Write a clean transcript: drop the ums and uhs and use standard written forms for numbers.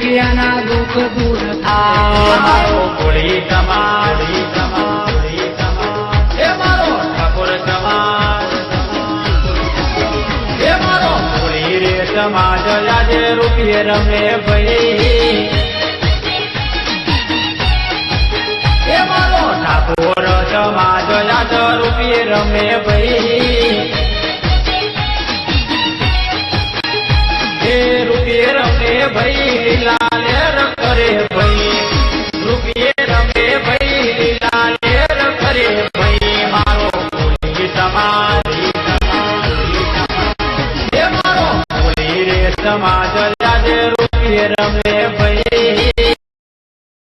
રૂપિયાના દુઃખ દૂર થાય મારો કોળી સમાજ હે મારો ઠાકોર સમાજ હે મારો કોળી રે સમાજ આજે રૂપિયે રમે ભાઈ હે મારો ઠાકોર સમાજ આજે રૂપિયે રમે ભાઈ રૂપિયે રમે ભાઈ લીલા લેર કરે ભાઈ રૂપિયે રમે ભાઈ લીલા લેર કરે ભાઈ મારો કોળી સમાજ હે મારો કોળી રે સમાજ આજે રૂપિયે રમે ભાઈ